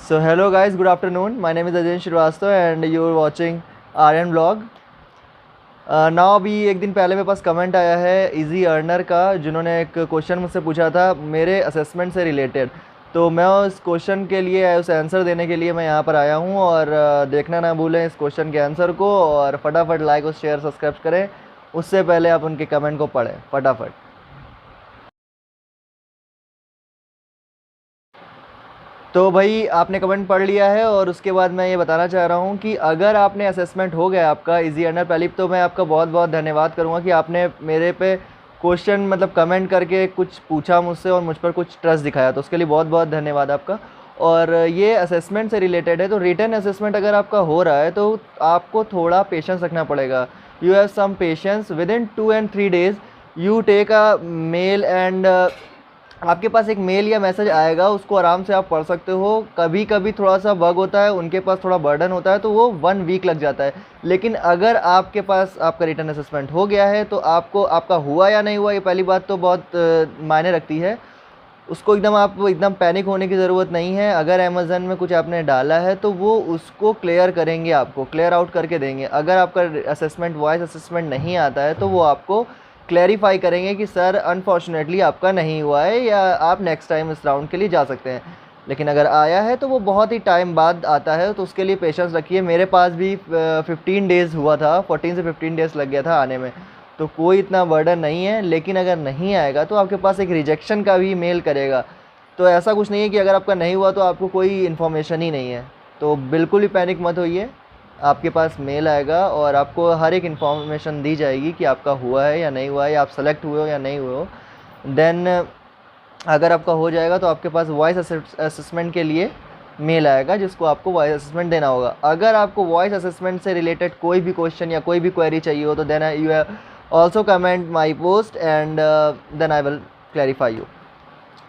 So hello guys, good afternoon. My name is Ajay Shrivastava and you are watching Aryan Vlog. Now अभी एक दिन पहले मेरे पास comment आया है इजी अर्नर का, जिन्होंने एक क्वेश्चन मुझसे पूछा था मेरे असेसमेंट से रिलेटेड। तो मैं उस क्वेश्चन के लिए, उस आंसर देने के लिए मैं यहाँ पर आया हूँ। और देखना ना भूलें इस क्वेश्चन के आंसर को, और फटाफट लाइक और शेयर सब्सक्राइब करें। उससे पहले आप उनके कमेंट को पढ़ें फटाफट। तो भाई आपने कमेंट पढ़ लिया है, और उसके बाद मैं ये बताना चाह रहा हूँ कि अगर आपने असेसमेंट हो गया आपका इजी अर्नर पहले, तो मैं आपका बहुत बहुत धन्यवाद करूँगा कि आपने मेरे पे क्वेश्चन मतलब कमेंट करके कुछ पूछा मुझसे और मुझ पर कुछ ट्रस्ट दिखाया, तो उसके लिए बहुत बहुत धन्यवाद आपका। और ये असेसमेंट से रिलेटेड है, तो रिटन असेसमेंट अगर आपका हो रहा है तो आपको थोड़ा पेशेंस रखना पड़ेगा। You have some patience, within 2 and 3 days you take a mail and आपके पास एक मेल या मैसेज आएगा, उसको आराम से आप पढ़ सकते हो। कभी कभी थोड़ा सा बग होता है, उनके पास थोड़ा बर्डन होता है, तो वो 1 वीक लग जाता है। लेकिन अगर आपके पास आपका रिटर्न असेसमेंट हो गया है, तो आपको आपका हुआ या नहीं हुआ, ये पहली बात तो बहुत मायने रखती है। उसको एकदम पैनिक होने की ज़रूरत नहीं है। अगर अमेज़न में कुछ आपने डाला है तो वो उसको क्लियर करेंगे, आपको क्लियर आउट करके देंगे। अगर आपका असेसमेंट वॉइस असेसमेंट नहीं आता है तो वो आपको क्लैरिफाई करेंगे कि सर अनफॉर्चुनेटली आपका नहीं हुआ है, या आप नेक्स्ट टाइम इस राउंड के लिए जा सकते हैं। लेकिन अगर आया है तो वो बहुत ही टाइम बाद आता है, तो उसके लिए पेशेंस रखिए। मेरे पास भी 15 डेज़ हुआ था, 14 से 15 डेज़ लग गया था आने में, तो कोई इतना बर्डन नहीं है। लेकिन अगर नहीं आएगा तो आपके पास एक रिजेक्शन का भी मेल करेगा। तो ऐसा कुछ नहीं है कि अगर आपका नहीं हुआ तो आपको कोई इन्फॉर्मेशन ही नहीं है। तो बिल्कुल भी पैनिक मत होइए, आपके पास मेल आएगा और आपको हर एक इन्फॉर्मेशन दी जाएगी कि आपका हुआ है या नहीं हुआ है, या आप सेलेक्ट हुए हो या नहीं हुए हो। देन अगर आपका हो जाएगा तो आपके पास वॉइस असेसमेंट के लिए मेल आएगा, जिसको आपको वॉइस असेसमेंट देना होगा। अगर आपको वॉइस असेसमेंट से रिलेटेड कोई भी क्वेश्चन या कोई भी क्वेरी चाहिए हो, तो then you have also comment my post and then I will clarify you.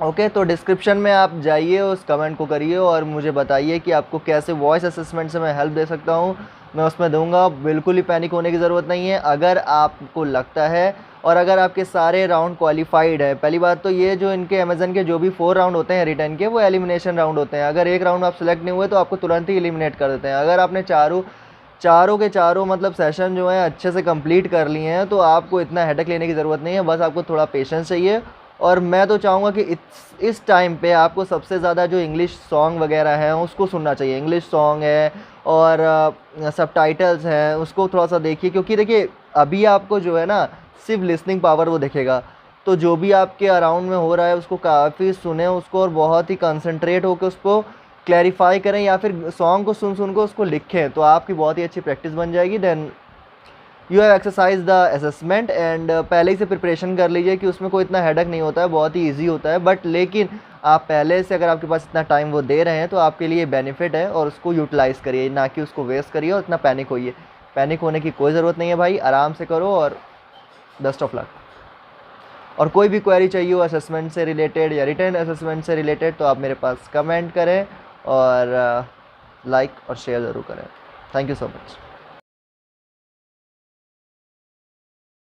Okay, तो डिस्क्रिप्शन में आप जाइए, उस कमेंट को करिए और मुझे बताइए कि आपको कैसे वॉइस असेसमेंट से मैं हेल्प दे सकता हूँ। मैं उसमें दूंगा। बिल्कुल ही पैनिक होने की ज़रूरत नहीं है। अगर आपको लगता है और अगर आपके सारे राउंड क्वालिफाइड है, पहली बात तो ये जो इनके अमेज़न के जो भी 4 राउंड होते हैं रिटर्न के, वो एलिमिनेशन राउंड होते हैं। अगर एक राउंड आप सेलेक्ट नहीं हुए तो आपको तुरंत ही एलिमिनेट कर देते हैं। अगर आपने चारों के चारों मतलब सेशन जो है अच्छे से कंप्लीट कर लिए हैं, तो आपको इतना हेडेक लेने की ज़रूरत नहीं है। बस आपको थोड़ा पेशेंस चाहिए। और मैं तो चाहूँगा कि इस टाइम पे आपको सबसे ज़्यादा जो इंग्लिश सॉन्ग वगैरह हैं उसको सुनना चाहिए। इंग्लिश सॉन्ग है और सबटाइटल्स हैं, उसको थोड़ा सा देखिए। क्योंकि देखिए अभी आपको जो है ना सिर्फ लिसनिंग पावर वो दिखेगा, तो जो भी आपके अराउंड में हो रहा है उसको काफ़ी सुने उसको, और बहुत ही कंसंट्रेट होकर उसको क्लैरिफाई करें, या फिर सॉन्ग को सुन को उसको लिखें, तो आपकी बहुत ही अच्छी प्रैक्टिस बन जाएगी। Then you have exercise the assessment and पहले ही से प्रिपरेशन कर लीजिए कि उसमें कोई इतना हेडक नहीं होता है, बहुत ही ईजी होता है। बट लेकिन आप पहले से अगर आपके पास इतना टाइम वो दे रहे हैं तो आपके लिए बेनिफिट है, और उसको यूटिलाइज़ करिए, ना कि उसको वेस्ट करिए और इतना पैनिक होइए। पैनिक होने की कोई ज़रूरत नहीं है भाई, आराम से करो और बेस्ट ऑफ लक। और कोई भी क्वेरी चाहिए हो असेसमेंट से रिलेटेड या रिटर्न असेसमेंट से रिलेटेड, तो आप मेरे पास कमेंट करें और लाइक और शेयर ज़रूर करें। Thank you so much.